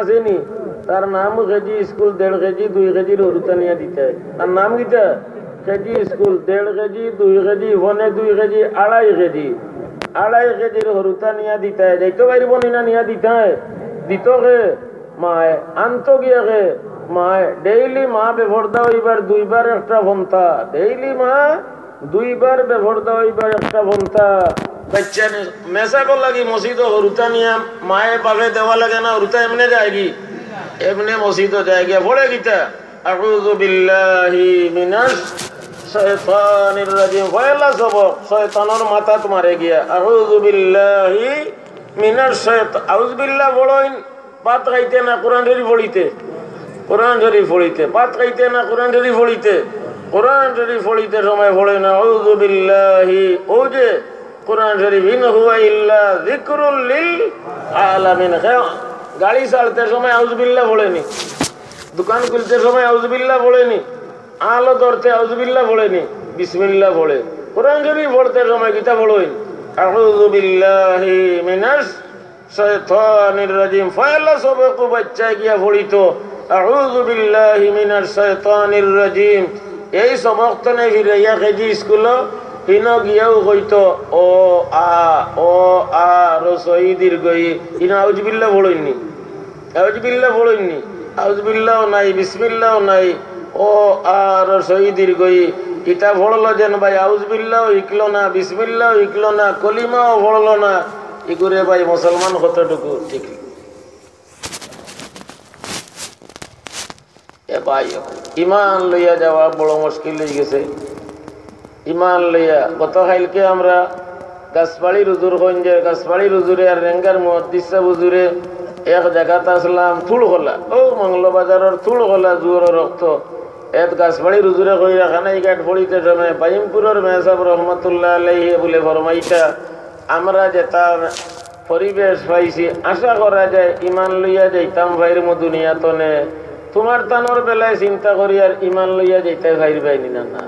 আসেনি তার নাম কেজি স্কুল 1.5 কেজি 2 কেজির হরুতা নিয়ে দিতে হয় তার নাম কিটা KG school 1.5 KG 2 KG 1.2 KG 2.5 KG 2.5 কেজির হরুতা নিয়ে দিতে হয় যাইতে পারব না নিয়ে দিতে হয় দিত কে মায় আনত গিয়ে কে মায় ডেইলি মা বেভরদা হইবার 2 বার একটা ঘন্টা ডেইলি মা 2 বার বেভরদা হইবার একটা ঘন্টা বাচ্চা মেসাব লাগি মসজিদ হরুতা নিয়ে মায়ে বাপে দেওয়া লাগে না হরুতা এমনি যায়গি এমনি মসজিদ জায়গা পড়ে গীতা আউযু বিল্লাহি মিনাশ শাইতানির রাজিম পয়লা সবক শয়তানের মাথাত মারে গিয়া আউযু বিল্লাহি মিনাশ শাইতান আউযু বিল্লাহ বড়ইন পাত খাইতে না কোরআন শরীফ পড়িতে পাত খাইতে না কোরআন শরীফ পড়িতে সময় পড়ে না আউযু বিল্লাহি ও যে কোরআন শরীফ ইন হুয়া ইল্লা যিকরুল লিল আলামিন গাড়ি চালাতে সময় আউযুবিল্লাহ পড়েনি দোকান খুলতে সময় আউযুবিল্লাহ পড়েনি আলো ধরতে আউযুবিল্লাহ পড়েনি বিসমিল্লাহ পড়ে কোরআন শরীফ পড়তে সময় কিতা পড়েন আউযু বিল্লাহি মিনাশ শাইতানির রাজিম পয়লা সবক বাচ্চা গিয়া পড়িতো আউযু বিল্লাহি মিনাশ শাইতানির রাজিম এই সবক তো নেই ফিরাইয়া কেজি স্কুল হিন গিয়াও কইতো ও আ রসই দীর্ঘই হিন আউযুবিল্লাহ পড়েননি আউযুবিল্লাহ নাই বিসমিল্লাহ নাই ও আর রসই দীর্ঘই ইটা পড়লো যেন ভাই আউযুবিল্লাহ ইকলো না বিসমিল্লাহ ইকলো না কলিমাও পড়লো না ইগুরে ভাই মুসলমান কতটুকু ঠিক এ ভাই ইমান লইয়া যাওয়া বড় মুশকিল হয়ে গেছে ইমান লইয়া গতকালকে আমরা গাছপাড়ির হুজুর গঞ্জের গাছপাড়ির হুজুরে আর রেঙ্গার মুহাদ্দিস হুজুরে এক জায়গাতে আসলাম থুলখোলা ও মঙ্গলবাজারের থুলখোলা জুয়র রক্ত এক গাছবাড়ির হুজুরে কইরা খানাই ঘাট পড়িতে সময় বাইমপুরের মেহসাব রহমতুল্লাহ আলাইহি বলে ফরমাইতা আমরা যেটা পরিবেশ পাইছি আশা করা যায় ইমান লইয়া যাইতাম ভাইর দুনিয়া তনে তোমার তানোর বেলায় চিন্তা করি আর ইমান লইয়া যাইতে ভাইর বাইনি না না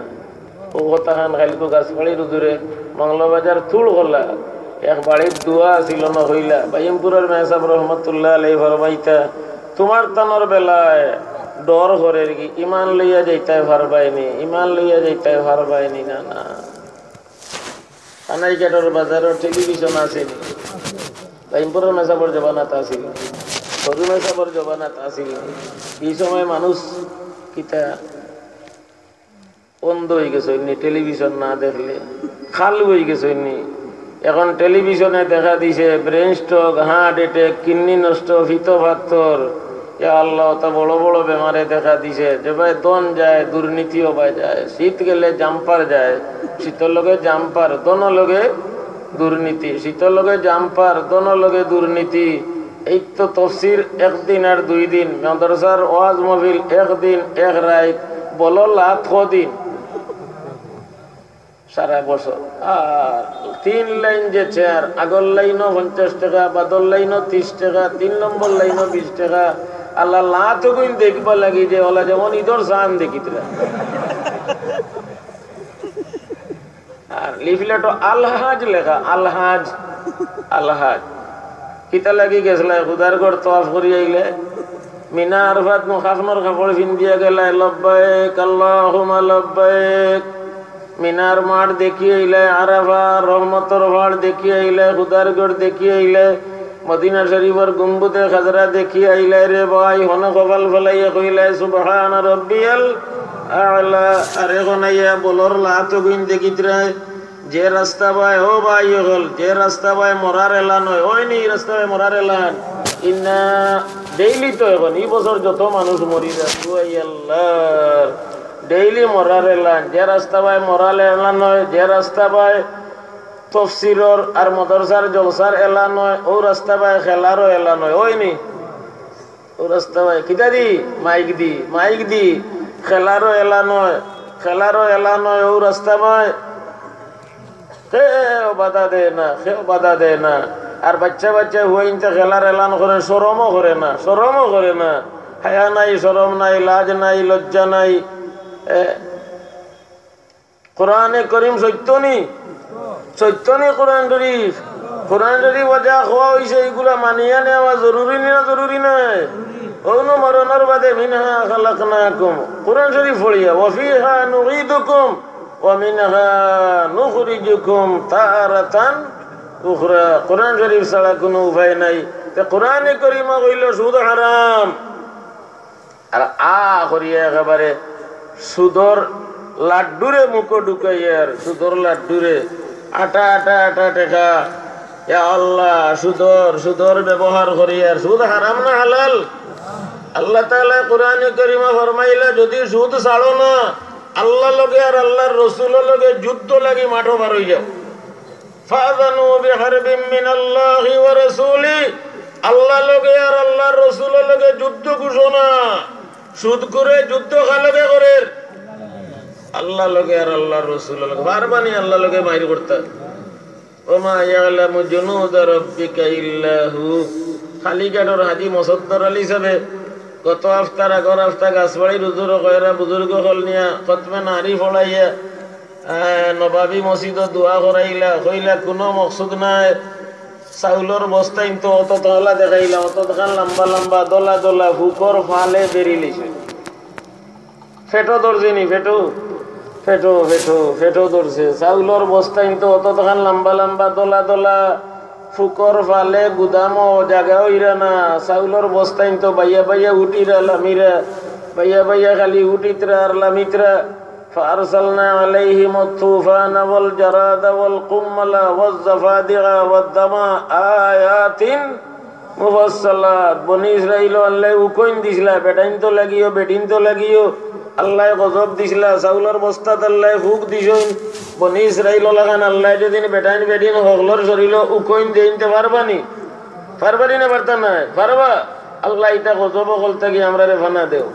ও কথা খান খাইলকো গাছবাড়ির হুজুরে মঙ্গলবাজার থুলখোলা এক বাড়ির দোয়া ছিল না হইলা বাইমপুরের মেহসাব রহমতুল্লাহ আলাইহি ফরমাইতা তোমার তানোর বেলায় ডর করে কি ইমান লইয়া যাইতে পারবাইনি না না কানাইঘাটের বাজারের টেলিভিশন আসেনি বাইমপুরের মেহসাবর জবানাত আসিল সরু মেহসাবর জবানাত আসিল এই সময় মানুষ কিতা অন্ধ হয়ে গেছে টেলিভিশন না দেখলে খাল হয়ে গেছে এখন টেলিভিশনে দেখা দিছে brain stroke heart attack kidney নষ্ট ফিতো পাথর আল্লাহ তা বড় বড় বেমারে দেখা দিছে যে ভাই দন যায় দুর্নীতিও পাই যায় শীত গেলে জাম্পার যায় শীতের লগে জাম্পার দন লগে দুর্নীতি শীতের লগে জাম্পার দন লগে দুর্নীতি এই তো তফসির একদিন আর 2 দিন মাদ্রাসার ওয়াজ মাহফিল একদিন এক রাত বলো লাখ দিন সারা বছর আর 3 লাইন যে চেয়ার আগর লাইনও 50 টাকা বাদর লাইনও 30 টাকা 3 নম্বর লাইনও 20 টাকা আল্লাহ লাথগুন দেখবা লাগি যে ওলা যেমন ঈদর চান দেখিতরা আর লিফলেটও আলহাজ লেখা আলহাজ কিতা লাগি গেছিল খুদার ঘর তওয়াফ করি আইলে মিনা আরফাত মুখাফনর কাপড় পিন্ধিয়া গেলা লব্বাইক আল্লাহুম্মা লব্বাইক মিনার মাঠ দেখিয়ে আইলে আরাফা রহমতর পাহাড় দেখিয়ে আইলে খুদার ঘর দেখিয়ে আইলে মদিনা শরীফের গম্বুজে খাজরা দেখিয়ে আইলে রে ভাই হন কপাল ফলাইয়া কইলে সুবহান রাব্বিয়াল আ'লা আর এখন আইয়া বলর লাত গুইন দেখিতরা যে রাস্তা ভাই ও ভাই হল যে রাস্তা ভাই মরার এলান হয় ওই নি রাস্তা ভাই মরার এলান ইন্না ডেইলি তো এখন এই বছর যত মানুষ মরি যাচ্ছে ওই আল্লাহ ডেইলি মরার এলান যে রাস্তা ভাই মরার এলান হয় যে রাস্তা ভাই তফসিরর আর মাদ্রাসার জলসার এলান হয় ও রাস্তা ভাই খেলারও এলান হয় ওই নি ও রাস্তা ভাই কিতা দি মাইক দি খেলারও এলান হয় ও রাস্তা ভাই কেউ বাধা দেয় না আর বাচ্চা হুইনতে খেলার এলান করে শরমও করে না হায়া নাই শরম নাই লাজ নাই লজ্জা নাই কোরআনে করিম সত্য নি কোরআন শরীফ কোরআন যদি বজা খাওয়া হয়েছে এইগুলা মানিয়া নেওয়া জরুরি না জরুরি নয় অন্য মরণের বাদে মিনহা খালাকনাকুম কোরআন শরীফ পড়িয়া ওয়াফিহা নুঈদুকুম ওয়া মিনহা নুখরিজুকুম তারাতান উখরা কোরআন শরীফ ছাড়া কোনো উপায় নাই তে কোরআনে কারীমা কইল সুদ হারাম আর করিয়া একেবারে সুদর লাড্ডুরে মুখ ঢুকাইয়ার সুদর লাড্ডুরে আটা আটা আটা টাকা ইয়া আল্লাহ সুদর ব্যবহার করিয়ার সুদ হারাম না হালাল আল্লাহ তাআলা কোরআনে কারীমা ফরমাইলা যদি সুদ ছাড়ো না আল্লাহ লগে আর আল্লাহর রাসূলের লগে যুদ্ধ লাগি মাঠো বার হই যাও ফাযানু বিহারবিন মিনাল্লাহি ওয়া রাসূলি আল্লাহ লগে আর আল্লাহর রাসূলের লগে যুদ্ধ ঘোষণা সুদ করে যুদ্ধ খালগে করে আল্লাহ লগে আর আল্লাহর রাসূলের লগে বারবানি আল্লাহ লগে মাইর করতে ওমা ইয়ালামু জুনুদ রাব্বিকা ইল্লাহু খালি গাডর হাজি মুসাদ্দার আলী সাহেব গত আফতার আগর আফতা গাছবাড়ির হুজুর কয়রা বুজুর্গ হল নিয়া খতমে নারী পড়াইয়া নবাবী মসজিদ দোয়া করাইলা কইলা কোনো মকসুদ নাই চাউলর বস্তা কিন্তু অত তলা দেখাইলা অত দেখান লম্বা লম্বা দলা দলা ফুকর ফালে বেরিলিছে ফেটো ধরছিনি ফেটো ফেটো ফেটো ফেটো ধরছে চাউলর বস্তা কিন্তু অত দেখান লম্বা লম্বা দলা দলা ফুকর ফালে গুদামও জাগা হইরা না চাউলর বস্তা কিন্তু বাইয়া বাইয়া উঠিরা লামিরা বাইয়া বাইয়া খালি উঠিতরা আর লামিতরা فأرسلنا عليهم الطوفان والجراد والقمل والضفادع والدم آيات مفصلات বনি ইসরাইল আল্লাহ উকইন দিছিলা বেটাইন তো লাগিও বেটিন তো লাগিও আল্লাহ গজব দিছিলা চাউলের বস্তাত আল্লাহ ফুক দিছুন বনি ইসরাইল লাগান আল্লাহ যেদিন বেটাইন বেটিন হগলর শরীর উকইন দেইতে পারবানি না পারতা না পারবা আল্লাহ এটা গজব কলতে কি আমরা রে ফানা দেও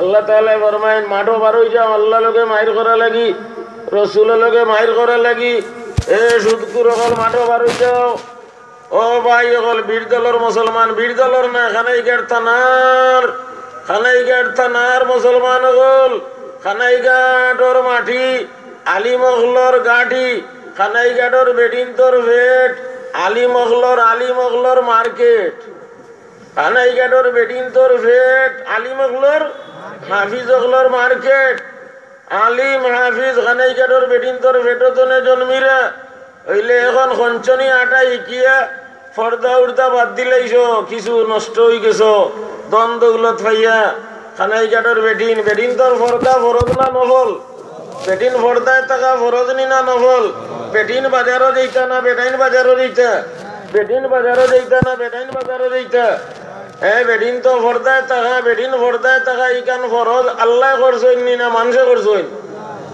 আল্লাহ তাআলা ফরমায়েন মাঠো বার হই যাও আল্লাহ লগে মাইর করা লাগি রাসূলের লগে মাইর করা লাগি এ সুদকুর হল মাঠো বার হই যাও ও ভাই হল বীর দলর মুসলমান বীর দলর না খানাইঘাট থানার মুসলমান হল খানাইঘাটর মাটি আলী মখলর গাঠি খানাইঘাটর বেডিন তোর ভেট আলী মখলর মার্কেট খানাইঘাটর বেডিন তোর ভেট আলী মখলর হাফিজ অখলর মার্কেট আলিম হাফিজ খানাইঘাটর বেডিন তোর ভেটতনে জন্মিরা হইলে এখন খঞ্চনি আটা ইকিয়া ফর্দা উর্দা বাদ দিলাইছ কিছু নষ্ট হয়ে গেছ দ্বন্দ্ব উলত পাইয়া খানাইঘাটর বেডিন তোর ফর্দা ফরজ না নফল বেটিন ফর্দায় টাকা ফরজ নি না নফল বেটিন বাজারও যেইতা না বেটাইন বাজারও যেইতা বেটিন বাজারও যেইতা না বেটাইন বাজারও যেইতা বেডিন তো ফর্দায় টাকা বেটিন ফর্দায় টাকা ইকান ফরজ আল্লাহ করছইন নি না মানুষে করছইন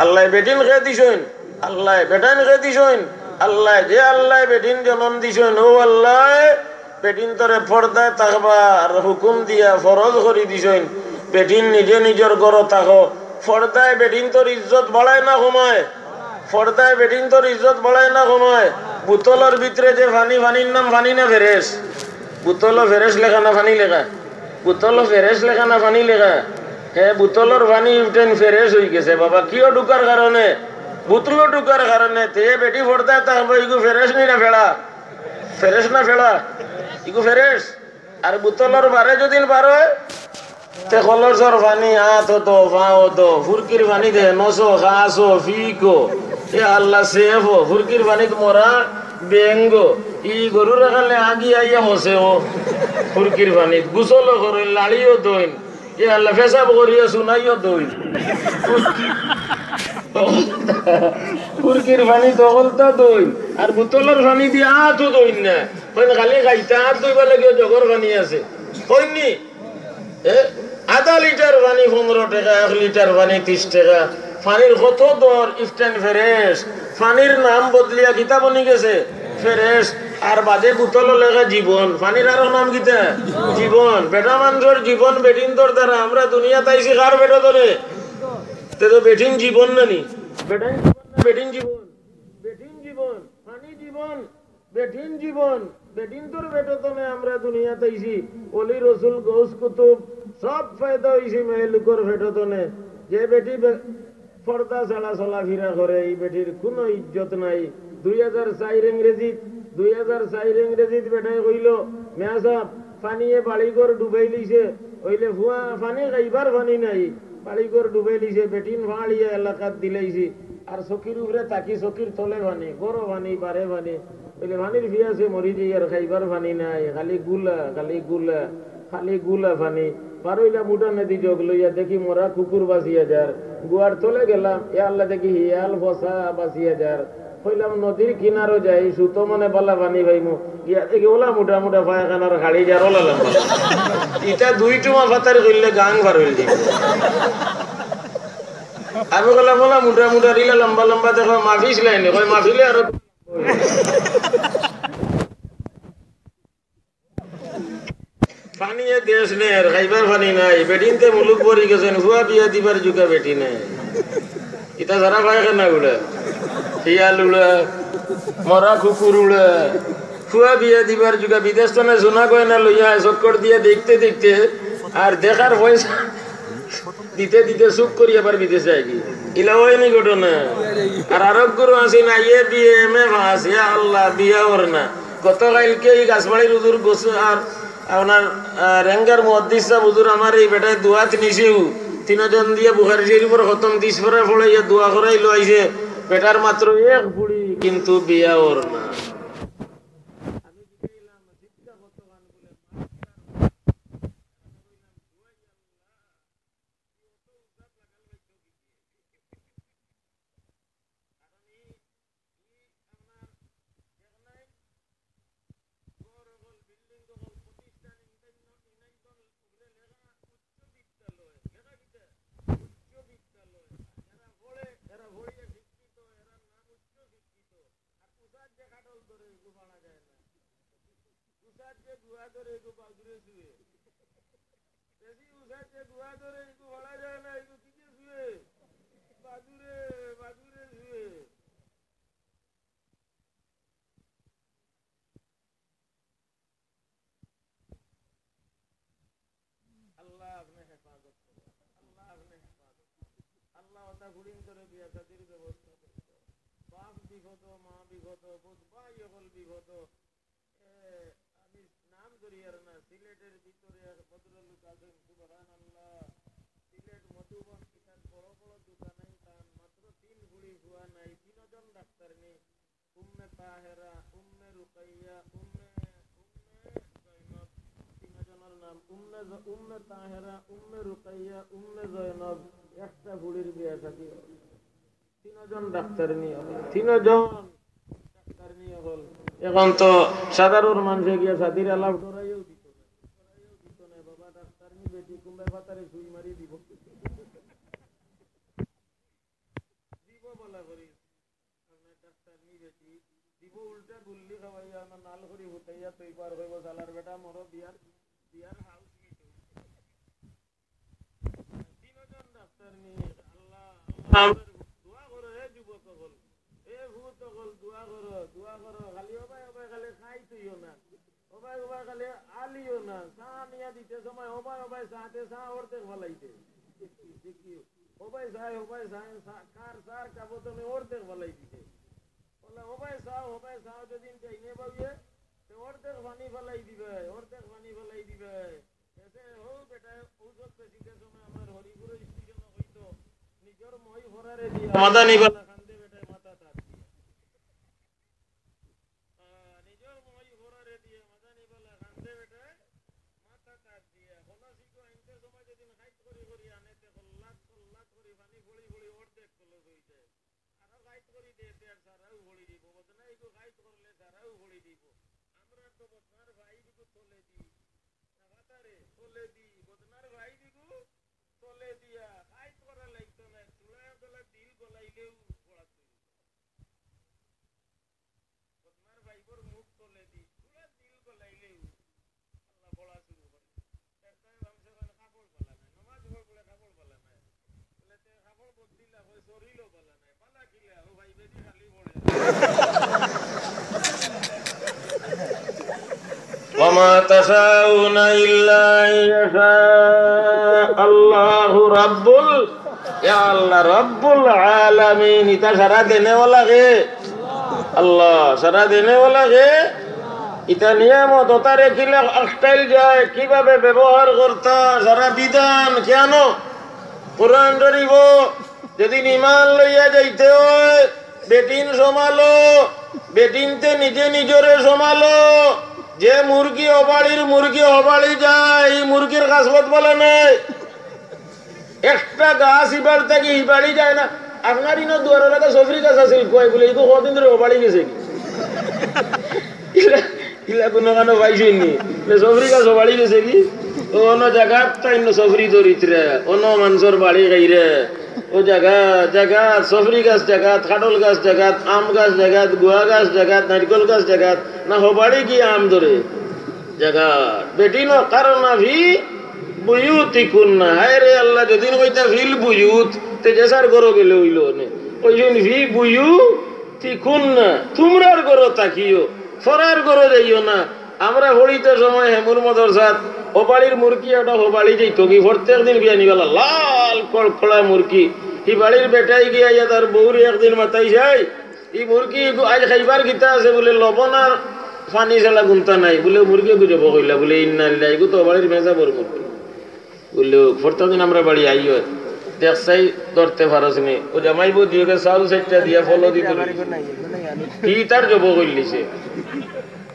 আল্লাহ বেটিন খেয়ে দিছইন আল্লাহ বেটাইন খেয়ে দিছইন আল্লাহ যে আল্লাহ বেটিন জন্ম দিছইন ও আল্লাহ বেটিন তোরে ফর্দায় থাকবার হুকুম দিয়া ফরজ করে দিছইন বেটিন নিজে নিজের ঘর থাকো ফর্দায় বেটিন তোর ইজ্জত বাড়ায় না কমায় ফর্দায় বেটিন তোর ইজ্জত বাড়ায় না কমায় বোতলের ভিতরে যে ফানির নাম ফানি না ফেরেস বোতল ফেরেস লেখা না ফানি লেখা বোতল ফেরেস লেখা না ফানি লেখা হ্যাঁ বোতলের ফানি উঠেন ফেরেস হয়ে গেছে বাবা কিয় ঢুকার কারণে বোতল ঢুকার কারণে তে বেটি ফর্দায় থাকবো ইগু ফেরেস নি না ফেরেস না ফেড়া ইগু ফেরেস আর বোতলের বারে যদি বার হয় তে কলসর পানি হাত হতো পা হতো ফুরকির পানি দে নশো খাসো ফিকো এ আল্লাহ সেফো ফুরকির পানিত মরা বেঙ্গ ই গরু রাখালে আগি আইয়া হসে ও ফুরকির পানিত গুসলও করে লাড়িও দইন এ আল্লাহ ফেসাব করিয়া শুনাইও দইন ফুরকির পানি দখলতা দইন আর বোতলের পানি দিয়ে হাতও দইন না খালি খাইতে হাত দইবা লাগে জগর পানি আছে কইনি আধা লিটার পানি 15 টাকা 1 লিটার পানি 30 টাকা পানির কত দর ইফটেন ফেরেস পানির নাম বদলিয়া কিতা বনি গেছে ফেরেস আর বাজে বোতল লেখা জীবন পানির আরো নাম কিতা জীবন বেটা মানুষের জীবন বেটিন তোর দ্বারা আমরা দুনিয়া তাইছি কার বেটা ধরে তে তো বেটিন জীবন নানি বেটিন জীবন পানি জীবন বেটিন জীবন বেটিন তোর বেটা তো আমরা দুনিয়া তাইছি ওলি রসুল গৌস কুতুব সব ফায়দা হয়েছে মেয়ে লোকের ভেটতনে যে বেটি পর্দা ছাড়া চলাফেরা করে এই বেটির কোনো ইজ্জত নাই 2004 ইংরেজি 2004 ইংরেজিত বেটাই কইল মিয়া সাহেব পানিয়ে বাড়িঘর ডুবাই লিছে হইলে ভুয়া পানি খাইবার পানি নাই বাড়িঘর ডুবাই লিছে বেটিন ভাড়িয়া এলাকাত দিলাইছি আর চকির উপরে তাকি চকির তলে পানি গরো পানি বারে পানি হইলে পানির ফিয়াছে মরি যাই আর খাইবার পানি নাই খালি গুলা খালি গুলা খালি গুলা পানি পারইলা মুটা নদী যোগ লইয়া দেখি মোরা কুকুর বাঁচিয়া যার গুয়ার তলে গেলাম এ আল্লাহ দেখি হিয়াল ফসা বাঁচিয়া যার কইলাম নদীর কিনারও যাই সুতো মানে বালা পানি ভাইমু ইয়া দেখি ওলা মোটা মোটা পায়খানার গাড়ি যার ওলা লম্বা এটা দুই টুমা ফাতার কইলে গাং ভার হইল যাবে আমি কইলাম ওলা মোটা মোটা রিলা লম্বা লম্বা দেখো মাফিস লাইনে কই মাফিলে আর পানি দেশ নেই আর খাইবার পানি নাই বেটিনতে মুলুক পরি গেছেন হুয়া বিয়া দিবার যুগা বেটি নাই এটা সারা পায়খানা উড়ে শিয়াল উড়ে মরা কুকুর উড়ে হুয়া বিয়া দিবার যুগা বিদেশ তো না সোনা গয়না লইয়া চক্কর দিয়ে দেখতে দেখতে আর দেখার পয়সা দিতে দিতে চুপ করি আবার বিদেশ যায় কি ইলা হয়নি ঘটনা আর আরোগ্য আছে না ইয়ে বিয়ে এমএ পাস ইয়া আল্লাহ বিয়া ওর না গতকালকে এই গাছবাড়ির হুজুর গোস আর আপনার রেঙ্গার মুহাদ্দিস সাহেব হুজুর আমার এই বেটায় দোয়াত নিছেও তিনজন দিয়ে বুখারী শরীফের খতম 30 পরে পড়াইয়া দোয়া করাই লইছে বেটার মাত্র এক বুড়ি কিন্তু বিয়া ওর না উম্মে তাহেরা উম্মে রুকাইয়া উম্মে জয়নব একটা বুড়ির বিয়া সাথী তিনজন ডাক্তার নিয়ে তিনজন ডাক্তার নিয়ে হল এখন তো সাধারণ মানুষে গিয়া সাথীর আলাপ করাইও দিত না বাবা ডাক্তার নি বেটি কুম্বে পাতারে সুই মারি দিব বলা করি আপনার ডাক্তার নি বেটি দিব উল্টা গুল্লি খাওয়াইয়া আমার নাল করি হুতাইয়া তুই পার হইব সালার বেটা মরো বিয়ার বিয়ার হাউস দোয়া করো হে যুবক সকল এ ভূত সকল দোয়া করো খালি ওবাই খালি খাই তুইও না ওবাই খালি আলিও না চা নিয়া দিতে সময় ওবাই চাতে চা ওরতে ফলাইতে ওবাই চায় কার সার কাবতনে ওরতে ফলাই দিতে বলে ওবাই চাও যদি চাইনে পাবিয়ে ওরতে পানি ফলাই দিবে এসে ও বেটা ঔষধ পেশিতে সময় আমার হরিপুর স্টেশন হইতো নিজের মই ভরারে দিয়ে মাদানি বালা কান্দে বেটা মাথা তার দিয়ে নিজের মই ভরারে দিয়ে মাদানি বালা কান্দে বেটা মাথা তার দিয়ে হলাসিকো আনতে সময় যেদিন হাইট করি আনেতে কল্লাত করি পানি ফড়ি অর্ধেক কলস হইছে আর হাইট করি দেতে আর সারাও ফড়ি দিব বদনা এইগো হাইট করলে সারাও ফড়ি দিব আমরা তো বদনার ভাই দিগো চলে দি চলে দি বদনার ভাই দিগু চলে দিয়া হাইট করা লাগতো না চুলায় গলা দিল গলাইলেও পড়া তুই বদনার ভাইবর মুখ চলে দি চুলা দিল গলাইলেও আল্লাহ পড়া শুরু করে একটা ভাবছে মানে কাপড় পালা নাই নামাজ পড়লে কাপড় পালা নাই বলে তে কাপড় বদলিলা হয় শরীরও পালা নাই পালা কিলা ও ভাই বেদি খালি পড়ে وما تشاءون إلا أن يشاء الله رب يا الله رب العالمين এটা সারা দেনে वाला কে আল্লাহ সারা দিনে বলা যে ইটা নিয়ামত ওতারে কিলে স্টাইল যায় কিভাবে ব্যবহার করতা সারা বিধান কেন কোরআন শরীফ যেদিন ইমান লইয়া যাইতে হয় বেটিন সমালো বেটিনতে নিজে নিজরে সমালো যে মুরগি অবাড়ি যায় এই মুরগির কাসবত বলে নাই একটা গাছ ইবার থেকে ইবাড়ি যায় না আপনার ইনো দুয়ারের একটা সফরি গাছ আছে কয় বলে এইগো কদিন ধরে অবাড়ি গেছে কি ইলা কোনো কানো পাইছেনি সফরি গাছ অবাড়ি গেছে কি অন্য জায়গাত তাই সফরি ধরিত্রে অন্য মানুষের বাড়ি গাইরে ও জায়গা সফরি গাছ জায়গাত কাটল গাছ জায়গাত আম গাছ জায়গাত গুয়া গাছ জায়গাত নারিকল গাছ জায়গাত না হবাড়ি কি আম ধরে জায়গা বেটি ন কারণ ভি বুয়ুতি কুন্না হায় রে আল্লাহ যদিন কইতা ফিল বুয়ুত তে জেসার গরো গেলে হইল নে ওইজন ভি বুয়ুতি কুন্না তোমরার গরো তাকিও ফরার গরো যাইও না আমরা হলিতে সময় হেমুর মদরসাত হোবাড়ির মুরগি ওটা হোবাড়ি যাইতো কি প্রত্যেক দিন বিয়া নিবেলা লাল কড়কড়া মুরগি এই বাড়ির বেটাই গিয়া ইয়া তার বউরি একদিন মাতাই যায় এই মুরগি আজ খাইবার গীতা আছে বলে লবণ আর পানি ছাড়া গুনতা নাই বলে মুরগি বুঝে বকইলা বলে ইন্নাল্লাহ এগু তো বাড়ির মেজা বড় মুরগি বললে প্রত্যেক দিন আমরা বাড়ি আইও দেখছাই ধরতে পারসনি ও জামাই বউ দিয়ে চাউল সেটটা দিয়া ফলো দিতে কি তার জব করলিছে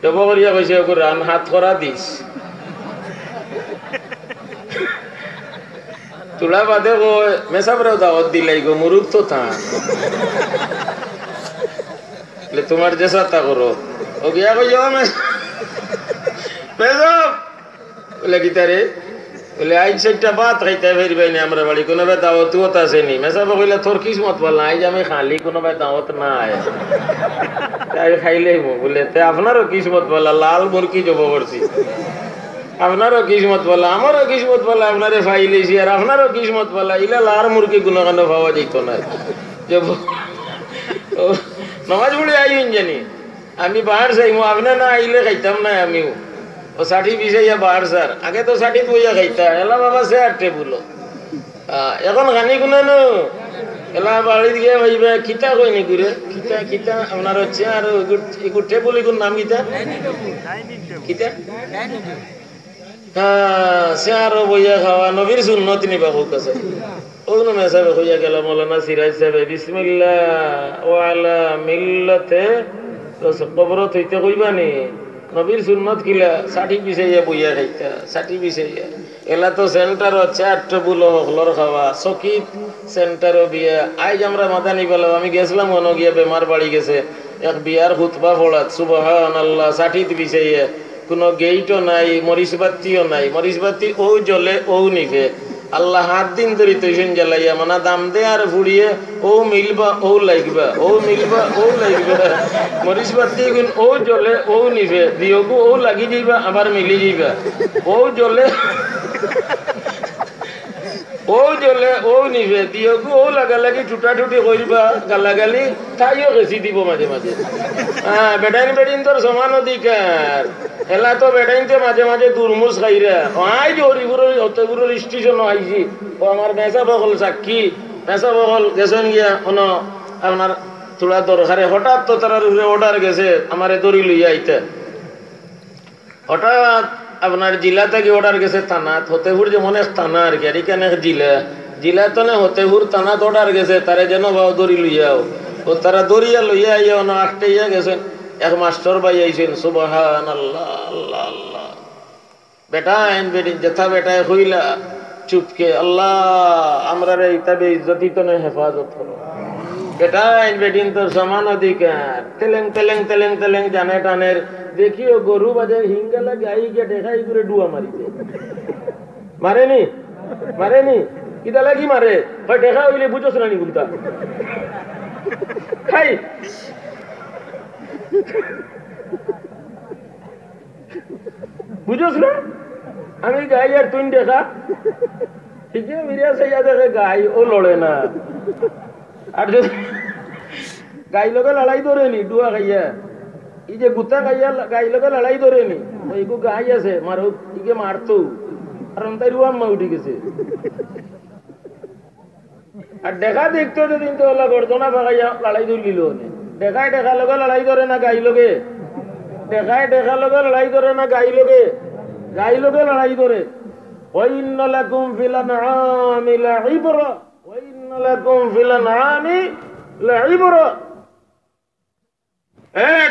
জব করিয়া কইছে রান হাত করা দিস তুলা বাদে গো মেসাবরাও দাওয়াত দিলাই গো মুরুখ তো তা তোমার যে সাথা করো ও গিয়া কই যাও মেসাব বলে গীতারে বলে আজ সেটা ভাত খাইতে ফিরবাই না আমরা বাড়ি কোনো ভাই দাওয়াত আসেনি মেসাব কইলা তোর কিসমত বললাম আজ আমি খালি কোনো ভাই দাওয়াত নাই খাইলেই বলে আপনারও কিসমত বললা লাল মুরগি জব করছি আপনারও কিসমত বলা আমারও কিসমত বলা আপনারে ফাইলেছি আর আপনারও কিসমত বলা ইলা লার মুরগি গুণগান পাওয়া যেত না নমাজ পড়ে আইন জানি আমি বাহার চাইমু আপনার না আইলে খাইতাম না আমিও ও 60-20 বাহার স্যার আগে তো 60 বইয়া খাইতা এলা বাবা সে আটে বলো এখন গানি গুনানো এলা বাড়ি দিয়ে ভাইবা খিতা কই নি ঘুরে খিতা আপনার হচ্ছে আর টেবুল এগুলোর নাম খিতা সে আরো বইয়া খাওয়া নবীর সুন্নত নিবা হোক আছে ওগুলো মেসাবে হইয়া গেল মৌলানা সিরাজ সাহেব বিসমিল্লাহ ওয়ালা মিল্লাতে কবরত হইতে কইবানি নবীর সুন্নত কিলা 60-20 বইয়া খাইতা 60-20 এলা তো সেন্টার হচ্ছে 8 বুলো হলর খাওয়া সকিত সেন্টার বিয়া আজ আমরা মাদানি বলো আমি গেছিলাম মনে গিয়া বেমার বাড়ি গেছে এক বিয়ার খুতবা পড়াত সুবহানাল্লাহ 60-20 কোনো গেইটও নাই মরিচবাতিও নাই মরিচবাতি ও জ্বলে ও নিভে আল্লাহ হাত দিন ধরে তৈন জ্বালাইয়া মানে দাম দে আর ফুড়িয়ে ও মিলবা ও লাগবা ও মিলবা ও লাগবা মরিচবাতি ও জ্বলে ও নিভে দিয়গু ও লাগি যাইবা আবার মিলি যাইবা ও জ্বলে ও নিভে দিয়গু ও লাগালাগি টুটাটুটি করবা গালাগালি তাইও গেছি দিব মাঝে মাঝে বেটাইন তোর সমান অধিকার এলা তো বেটাইনতে মাঝে মাঝে দুর্মুজ খাইরা আজ হরিপুরের স্টেশন আইছি ও আমার মেসা বকল সাক্ষী মেসা বকল গেছেন গিয়া কোনো আপনার তোলা দরকারে হঠাৎ তো তার অর্ডার গেছে আমারে দড়ি লইয়া আইতে হঠাৎ আপনার জিলা থেকে অর্ডার গেছে থানাত হতেপুর যেমন এক থানা আর কি আর এখানে জিলা তো না হতেপুর থানাত অর্ডার গেছে তারে যেন বাও দড়ি লইয়াও ও তারা দড়িয়া লইয়া আইয়া না আটটাইয়া গেছেন এক মাস্টার ভাই আইছেন সুবহানাল্লাহ আল্লাহ আল্লাহ বেটা আইন বেটি যেথা বেটায় হইলা চুপকে আল্লাহ আমরা রে ইতাবে ইজ্জতি তো না হেফাজত করো বেটা আইন বেটিন তোর সমান অধিকার তেলেং তেলেং তেলেং তেলেং জানে টানের দেখিও গরু বাজে হিঙ্গালা গাই গিয়ে দেখাই করে ডুয়া মারিতে মারেনি কিতা লাগি মারে হয় দেখা হইলে বুঝোস না নি গুলতা খাই বুঝোস না আমি গাই আর তুই দেখা ঠিক আছে মিরিয়া সাইয়া দেখে গাই ও লড়ে না আর যদি গাই লোকে লড়াই ধরেনি ডুয়া খাইয়া এই যে গুতা খাইয়া গাই লোকে লড়াই ধরেনি এইগু গাই আছে মারো ইকে মারতো আর তাই রুয়াম্মা উঠে গেছে আর দেখা দেখতো যদি তো ওলা গর্দনা ভাগাইয়া লড়াই ধরলিল দেখায় দেখা লগে লড়াই করে না গাই লগে দেখায় দেখা লগে লড়াই করে না গাই লগে লড়াই করে وَإِنَّ لَكُمْ فِي الْأَنْعَامِ لَعِبْرَةً وَإِنَّ لَكُمْ فِي الْأَنْعَامِ لَعِبْرَةً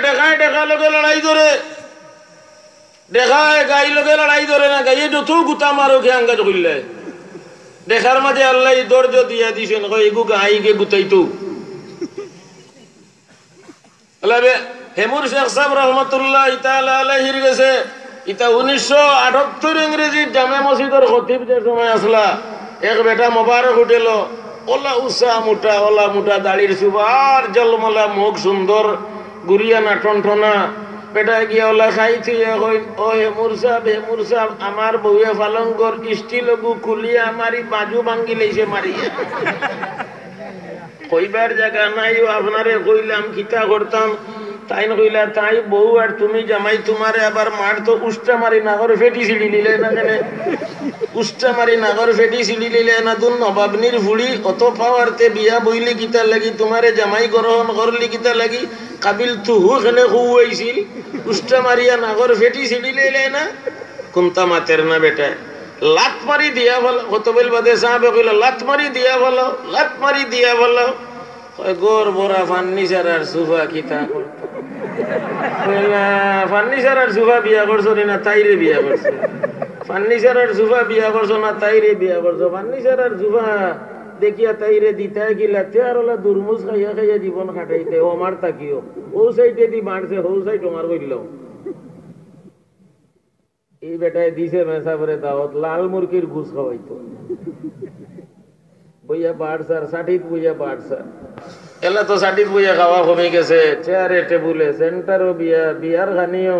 দেখায় দেখা লগে লড়াই করে দেখায় গাই লগে লড়াই করে না গাইয়ে যত গুতা মারো কে আঙ্গাজ কইলে দেখার মাঝে আল্লাহ ধৈর্য দিয়া দিছেন কই এগু গাইকে গুতাইতো আল্লাহ হেমুর শেখ সাহেব রহমতুল্লাহ তাআলা আলাইহির গেছে ইতা 1978 ইংরেজি জামে মসজিদের খতিব যে সময় আসলা এক বেটা মোবারক উঠেল ওলা উসা মোটা দাড়ির সুবার জলমলা মুখ সুন্দর গুরিয়া না টনটনা বেটা গিয়া ওলা খাই থুয়ে ও হেমুর সাহেব আমার বউয়ে ফালঙ্গর স্টিলগু খুলিয়া আমারি বাজু ভাঙ্গি লইছে মারিয়া কইবার জায়গা নাই আপনারে কইলাম কিতা করতাম তাই কইলা তাই বউ আর তুমি জামাই তোমারে আবার মার তো উষ্টা মারি নাগর ফেটি ছিড়ি নিলে না কেন উষ্টা মারি নাগর ফেটি ছিড়ি নিলে না দুন নবাবনির ফুড়ি অত পাওয়ারতে বিয়া বইলে কিতা লাগি তোমারে জামাই গ্রহণ করলি কিতা লাগি কাবিল তুহু খেলে খুয়াইছিল উষ্টা মারিয়া নাগর ফেটি ছিড়ি নিলে না কোনটা মাতের না বেটা লাত মারি দিয়া ভালো কত বল বাদে সাহেব কইল লাত মারি দিয়া ভালো গোর বড়া ফার্নিচার আর সোফা কিতা ফার্নিচার আর সোফা বিয়া করছো না তাইরে বিয়া করছো ফার্নিচার আর সোফা বিয়া করছো না তাইরে বিয়া করছো ফার্নিচার আর সোফা দেখিয়া তাইরে দিতায় গিলা আর ওলা দুর্মুজ খাইয়া জীবন খাটাইতে ও আমার তাকিও ও সাইডে দি মারছে হো সাইড আমার কইল এই বেটায় দিছে মেসাবরে দাওয়াত লাল মুরগির ঘুষ খাওয়াইতো বইয়া বাড়সার ষাটিত বইয়া বাড়সার এলা তো ষাটিত বইয়া খাওয়া কমে গেছে চেয়ারে টেবুলে সেন্টারও বিয়ার খানিও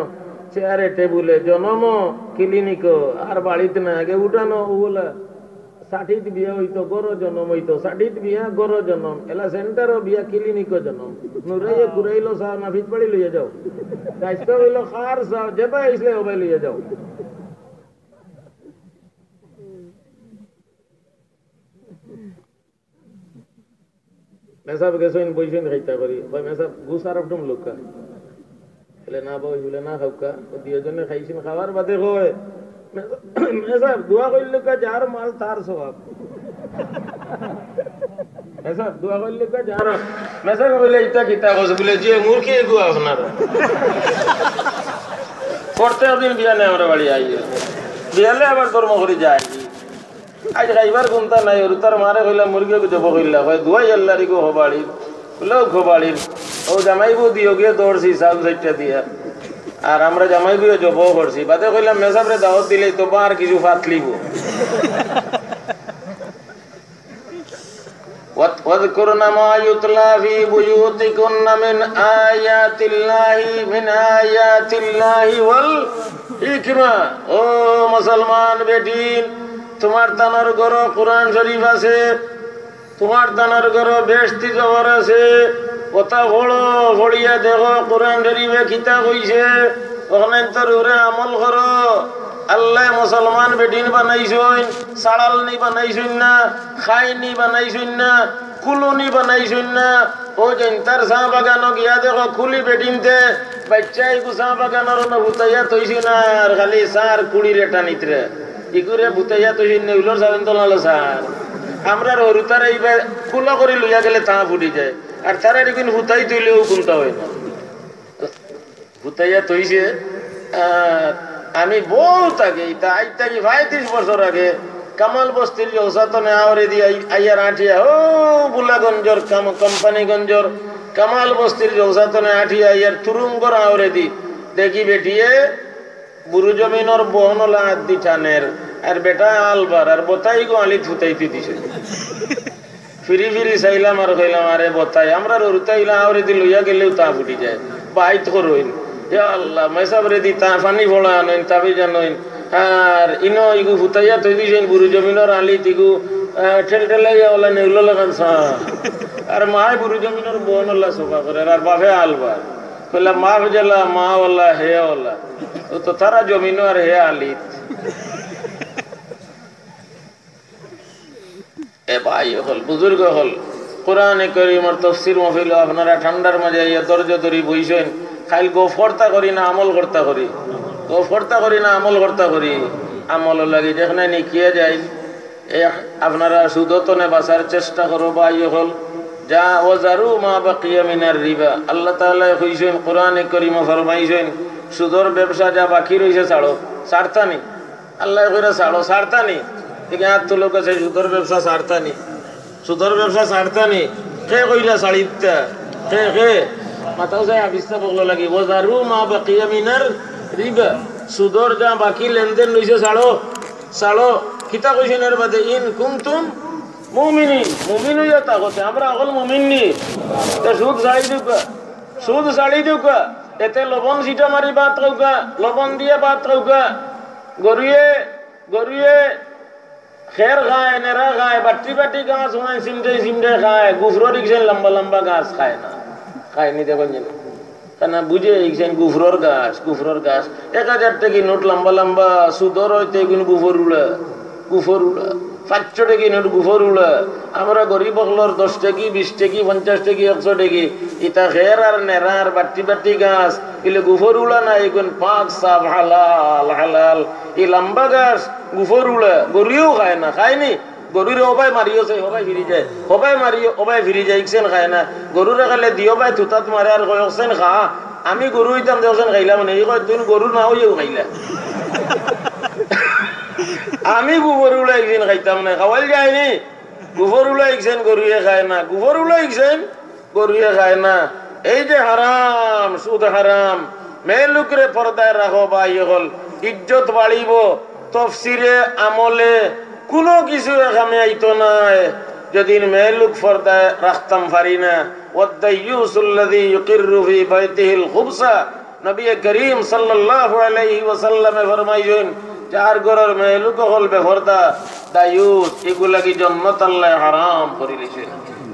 চেয়ারে টেবুলে জনমও ক্লিনিকও আর বাড়িতে না আগে উঠানো ওগুলা ষাটিত বিয়া হইতো গরো জনম হইতো ষাটিত বিয়া গরো জনম এলা সেন্টারও বিয়া ক্লিনিকও জনম নুরাইয়ে ঘুরাইলো সা নাফিত বাড়ি লইয়া যাও রাস্তা হইল খার সা যেবা আইসলে ওবাই লইয়া যাও মেসাব গেছেন বইছেন খাইতা করি ভাই মেসাব ঘুষ আর একদম লোকা বলে না বই বলে না খাওকা দুজনে খাইছেন খাওয়ার বাদে কয় মেসাব দোয়া কইলে কা যার মাল তার স্বভাব মেসাব দোয়া কইলে কা যার মেসাব বলে ইটা কিতা কইছে বলে যে মূর্খে গো আপনারা করতে দিন বিয়া নেই আমরা বাড়ি আইয়ে বিয়ালে আবার ধর্ম করে যায় আজ খাইবার গুনতা নাই ওর তার মারে কইলা মুরগি জব কইলা কয় দুয়াই আল্লাহরি গো হবাড়ির বলেও খোবাড়ির ও জামাইবু দিও গিয়ে দৌড়ছি সাউ সাইটটা দিয়া আর আমরা জামাইবুও জব করছি বাদে কইলাম মেসাবরে দাওয়াত দিলেই তো আর কিছু ফাতলিব واذكرن ما يتلى في بيوتكن من آيات الله والحكمة ও মুসলমান বেটিন তোমার দানার ঘর কোরআন শরীফ আছে তোমার দানার ঘর বেশতি জবর আছে কথা বড় বড়িয়া দেখো কোরআন শরীফে কিতা কইছে ওখানে তোর ওরে আমল করো আল্লাহ মুসলমান বেডিন বানাইছইন সাড়ালনি বানাইছইন না খাইনি বানাইছইন না কুলুনি বানাইছইন না ও জেন্তার চা বাগানো গিয়া দেখো খুলি বেডিনতে বাচ্চাই চা বাগানোর না ভুতাইয়া তৈছি না আর খালি সার কুড়ি রেটা নিতরে ইগুরে ভুতাইয়া তৈছি নেউলর সাবেন তোলালো সার আমরা হরুতার এইবার কুলো করে লইয়া গেলে তা ফুটি যায় আর তারা এরকম ভুতাই তুইলেও কোনটা হয় না ভুতাইয়া তৈছে আমি বহুত আগে আজ থেকে 35 বছর আগে কামাল বস্তির জৌসাতনে আওরে দিয়ে আইয়ার আঠিয়া ও বুলাগঞ্জর কোম্পানিগঞ্জর কামাল বস্তির জৌসাতনে আঠিয়া আইয়ার তুরুঙ্গর আওরে দি দেখি বেটিয়ে বুরু জমিনর বহনলা আদি টানের আর বেটা আলবার আর বতাই গো আলি থুতাইতে দিছে ফিরি ফিরি চাইলাম আর কইলাম আরে বতাই আমরা রুতাইলা আওরে দি লইয়া গেলেও তা ফুটি যায় বাইত করইন আল্লাহ মেসাবরে দি তা পানি ফোড়া আনইন তাবি জানইন আর ইনো ইগু ফুতাইয়া তৈ দিছেন বুরু জমিনর আলি তিগু ঠেল ঠেলাইয়া ওলা নেউলো লাগান সা আর মায় বুরু জমিনর বহনলা সোফা করে আর বাপে আলবা কইলা মা ভেজলা মা ওলা হে ওলা ও তো তারা জমিন আর হে আলিত এ ভাই হল বুজুর্গ হল কোরআনে কারীমের তাফসীর মাহফিল আপনারা ঠান্ডার মাঝে ইয়া ধৈর্য ধরে বইছেন খাইল গোফরতা করি না আমল করতা করি গোফরতা করি না আমল করতা করি আমল লাগি যেখানে নিকিয়ে যায় আপনারা সুদতনে বাঁচার চেষ্টা করো বা ইয়ে হল যা ওয়াজারু মা বাকিয়া মিনার রিবা আল্লাহ তাআলা কইছেন কোরআনে কারীমে ফরমাইছেন সুদর ব্যবসা যা বাকি রইছে ছাড়ো ছাড়তানি আল্লাহ কইরা ছাড়ো ছাড়তানি ঠিক আর তো লোক আছে সুদর ব্যবসা ছাড়তানি সুদর ব্যবসা ছাড়তানি কে কইলা ছাড়িতা কে মাথাও যায় আবিস্তা বগলো লাগি ওয়াজারু মা বাকিয়া মিনার রিবা সুদর যা বাকি লেনদেন রইছে ছাড়ো ছাড়ো কিতা কইছেন এর বাদে ইন কুনতুম মুমিনিন মুমিন হইয়া তাগতে আমরা আগল মুমিন নি তে সুদ ছাড়ি দিউকা এতে লবণ সিটা মারি বাত কৌকা লবণ দিয়ে বাত কৌকা গরুয়ে খের খায় নেরা খায় বাটি বাটি গাছ হয় সিমটে খায় গুফর দিচ্ছেন লম্বা লম্বা গাছ খায় না খায়নি দেখুন যেন কেন বুঝে ইকছেন গুফরর গাছ 1000 টাকি নোট লম্বা লম্বা সুদর হইতে কিন্তু গুফর উড়া 500 টাকি নোট গুফর উড়া আমরা গরিব হলর 10 টাকি 20 টাকি 50 টাকি 100 টাকি ইটা খের আর নেরা আর বাটি বাটি গাছ ইলে গুফর উড়া না এখন পাক সাফ হালাল এই লম্বা গাছ গুফর উড়া গরুও খায় না খায়নি গরুর ওবাই মারিও যায় ওবাই ফিরি যায় ওবাই ফিরি যায় ইকছেন খায় না গরুরে খালে দিও বাই থুতাত মারে আর কয়ছেন খা আমি গরু হইতাম দেখছেন খাইলাম না এই কয় তুই গরু না হইও খাইলা আমি গোবর উলাইছেন খাইতাম না খাওয়াই যায়নি গোবর উলাইছেন গরুয়ে খায় না গোবর উলাইছেন গরুয়ে খায় না এই যে হারাম সুদ হারাম মেয়ে লোকরে পর্দায় রাখো বা ইয়ে হল ইজ্জত বাড়িব তফসিরে আমলে কোনো কিছু এখানে আইতো নাই যদি মেয়ে লোক পর্দায় রাখতাম পারি না ওয়াদাইয়ুসুল্লাযী ইউকিররু ফি বাইতিহিল খুবসা নবী করিম সাল্লাল্লাহু আলাইহি ওয়াসাল্লামে ফরমাইছেন চার ঘরের মেয়ে লোক হল বেপরদা দায়ুস এগুলা কি জান্নাত আল্লাহ হারাম করে দিয়েছেন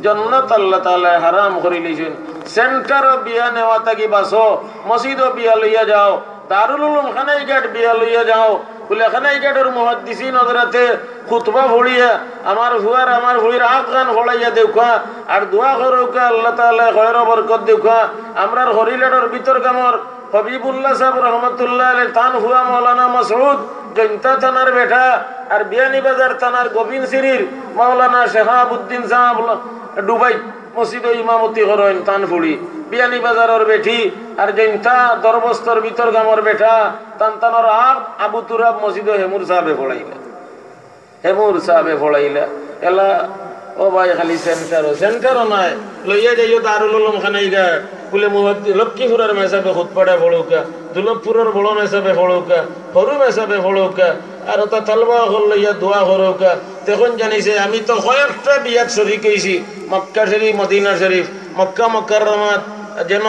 জান্নাত আল্লাহ তাআলা হারাম করে দিয়েছেন সেন্টার বিয়া নেওয়া থাকি বাসো মসজিদ বিয়া লইয়া যাও দারুল উলুম খানাই ঘাট বিয়া লইয়া যাও বলে খানাই ঘাটের মুহাদ্দিসিন হযরতে খুতবা পড়িয়া আমার ভুঁইর আফগান ফলাইয়া দেউকা আর দোয়া করুকা আল্লাহ তাআলা খয়র বরকত দেউকা আমরার হরিলাডর ভিতর কামর হবিবুল্লাহ সাহেব রহমতুল্লাহ আলাইহি তান হুয়া মাওলানা মাসউদ জয়ন্তা থানার বেটা আর বিয়ানীবাজার থানার গোবিন্দ সিরির মাওলানা শাহাবুদ্দিন সাহেব দুবাই মসজিদ ইমামতি করেন তানফুড়ি বিয়ানীবাজারের বেঠি আর জয়ন্তা দরবস্তর ভিতর গামর বেটা তানতানোর আবু তুরাব মসজিদ হেমুর সাহেবে পড়াইলা এলা ও ভাই খালি সেন্টারও নাই লইয়া যাইও দারুল উলুম খানাই গা বলে লক্ষ্মীপুরের মেসাবে খুতপাড়া পড়ৌকা দুলভপুরের বড় মেসাবে পড়ৌকা সরু মেসাবে পড়ৌকা আর ওটা তালবা হল লইয়া দোয়া করৌকা তখন জানিছে আমি তো কয়েকটা বিয়াত শরীক হয়েছি মক্কা শরীফ মদিনা শরীফ মক্কা মুকাররমাত যেন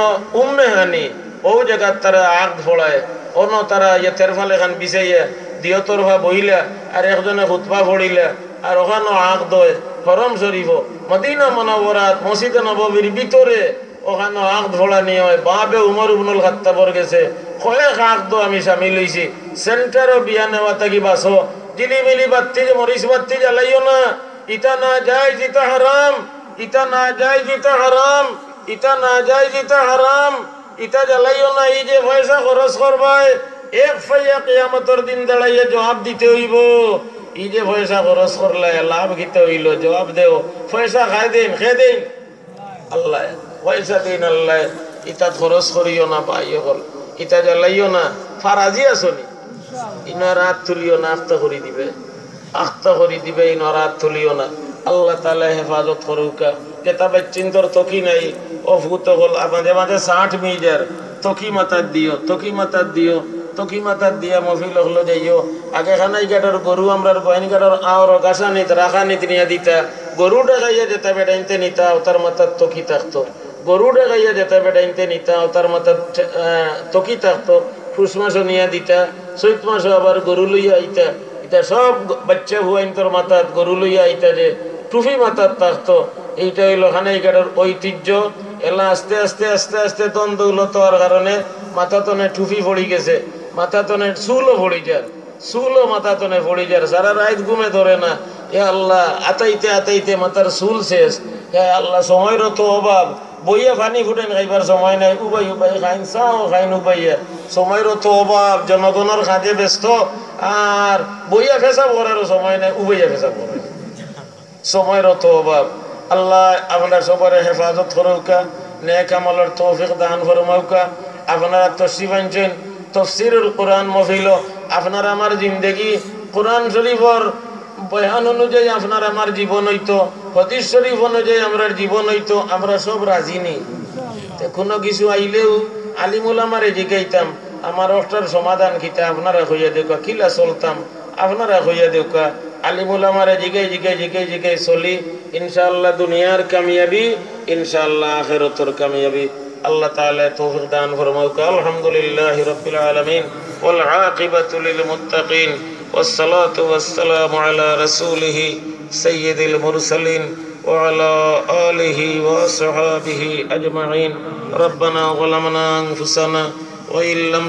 হানি ও জায়গার তারা আগ ফোড়ায় অন্য তারা ইয়ে তেরফাল এখান বিছাইয়া দিয়তরফা বহিলা আর একজনে খুতবা পড়িলা আর ওখানে আগ দয় হরম শরীফ মদিনা মুনাওয়ারাত মসজিদে নববীর ভিতরে ওখানে আগ ধোড়া নিয়ে হয় বাবে উমর ইবনুল খাত্তাবর গেছে কয়েক আগ দো আমি সামিল হইছি সেন্টারও বিয়া নেওয়া থাকি বাসো জিলিমিলি বাত্তি মরিচ বাত্তি জ্বালাইও না ইটা না যায় জিতা হারাম ইটা না যায় জিতা হারাম ইটা না যায় জিতা হারাম ইটা জ্বালাইও না এই যে পয়সা খরচ করবাই এক ফাইয়া কিয়ামতের দিন দাঁড়াইয়া জবাব দিতে হইব এই যে পয়সা খরচ করলে লাভ গিতে হইল জবাব দেও পয়সা খাই দিন আল্লাহ পয়সা দিন আল্লাহ ইটা খরচ করিও না পাইও হল ইটা জ্বালাইও না ফারাজি আসনি ইনার হাত তুলিও না আখতা করি দিবে ইনার হাত তুলিও না আল্লাহ তাআলা হেফাজত করুকা যেটা চিন্তর তকি নাই অভূত হল মাঝে মাঝে 60 মিটার তকি মাতার দিয়া মফিল হলো যাইও আগে খানাই গাটার গরু আমরা গোয়াইন গাটার আওর গাছা নিত রাখা নিত নিয়ে দিতা গরুটা গাইয়া যেটা বেড়াইতে নিতা ওতার মাথার তকি থাকতো গরুটা গাইয়া যেটা বেড়াইতে নিতা ওতার মাথার তকি থাকতো পুষ মাসও নিয়ে দিতা চৈত মাসও আবার গরু লইয়া আইতা এটা সব বাচ্চা হুয়াইন তোর মাথাত গরু লইয়া আইতা যে টুফি মাথার থাকতো এইটা হইলো খানাই গাটার ঐতিহ্য এলা আস্তে আস্তে আস্তে আস্তে তন দৌলত হওয়ার কারণে মাথা তনে টুফি পড়ি গেছে মাথা তনে চুলও পড়ি যার মাথা তনে পড়ি যার সারা রাত ঘুমে ধরে না এ আল্লাহ আতাইতে আতাইতে মাতার চুল শেষ, হে আল্লাহ সময়েরও তো অভাব, বইয়া পানি ফুটেন খাইবার সময় নাই, উবাই উবাই খাইন চাও খাইন উবাইয়া, সময়েরও তো অভাব, জনগণের কাজে ব্যস্ত, আর বইয়া ফেসাব করারও সময় নাই, উবাইয়া ফেসাব করে সময়েরও তো অভাব। আল্লাহ আপনার সবার হেফাজত করুকা, নেক আমলের তৌফিক দান ফরমাউকা। আপনারা তশরিফ আনছেন তাফসীরুল কোরআন মাহফিল, আপনার আমার জিন্দেগি কোরআন শরীফের বয়ান অনুযায়ী আপনার আমার জীবন হইতো, হাদিস শরীফ অনুযায়ী আমরা জীবন হইতো, আমরা সব রাজি নেই। কোনো কিছু আইলেও আলিমুল আমারে জিগাইতাম আমার অষ্টার সমাধান কিতা, আপনারা হইয়া দেখা কিলা চলতাম, আপনারা হইয়া দেখা আলিমুল আমারে জিগাই জিগাই জিগাই জিগাই চলি, ইনশাআল্লাহ দুনিয়ার কামিয়াবি, ইনশাআল্লাহ আখিরাতের কামিয়াবি। আল্লাহ তাআলা তৌফিক দান ফরমাউক। আলহামদুলিল্লাহি রাব্বিল আলামিন ওয়াল আকিবাতু লিল মুত্তাকিন ওয়াসসালাতু ওয়াসসালামু আলা রাসূলিহি সাইয়্যিদিল মুরসালিন ওয়া আলা আলিহি ওয়া সাহবিহি আজমাইন। রব্বানা যালামনা আনফুসানা ওয়া ইল্লাম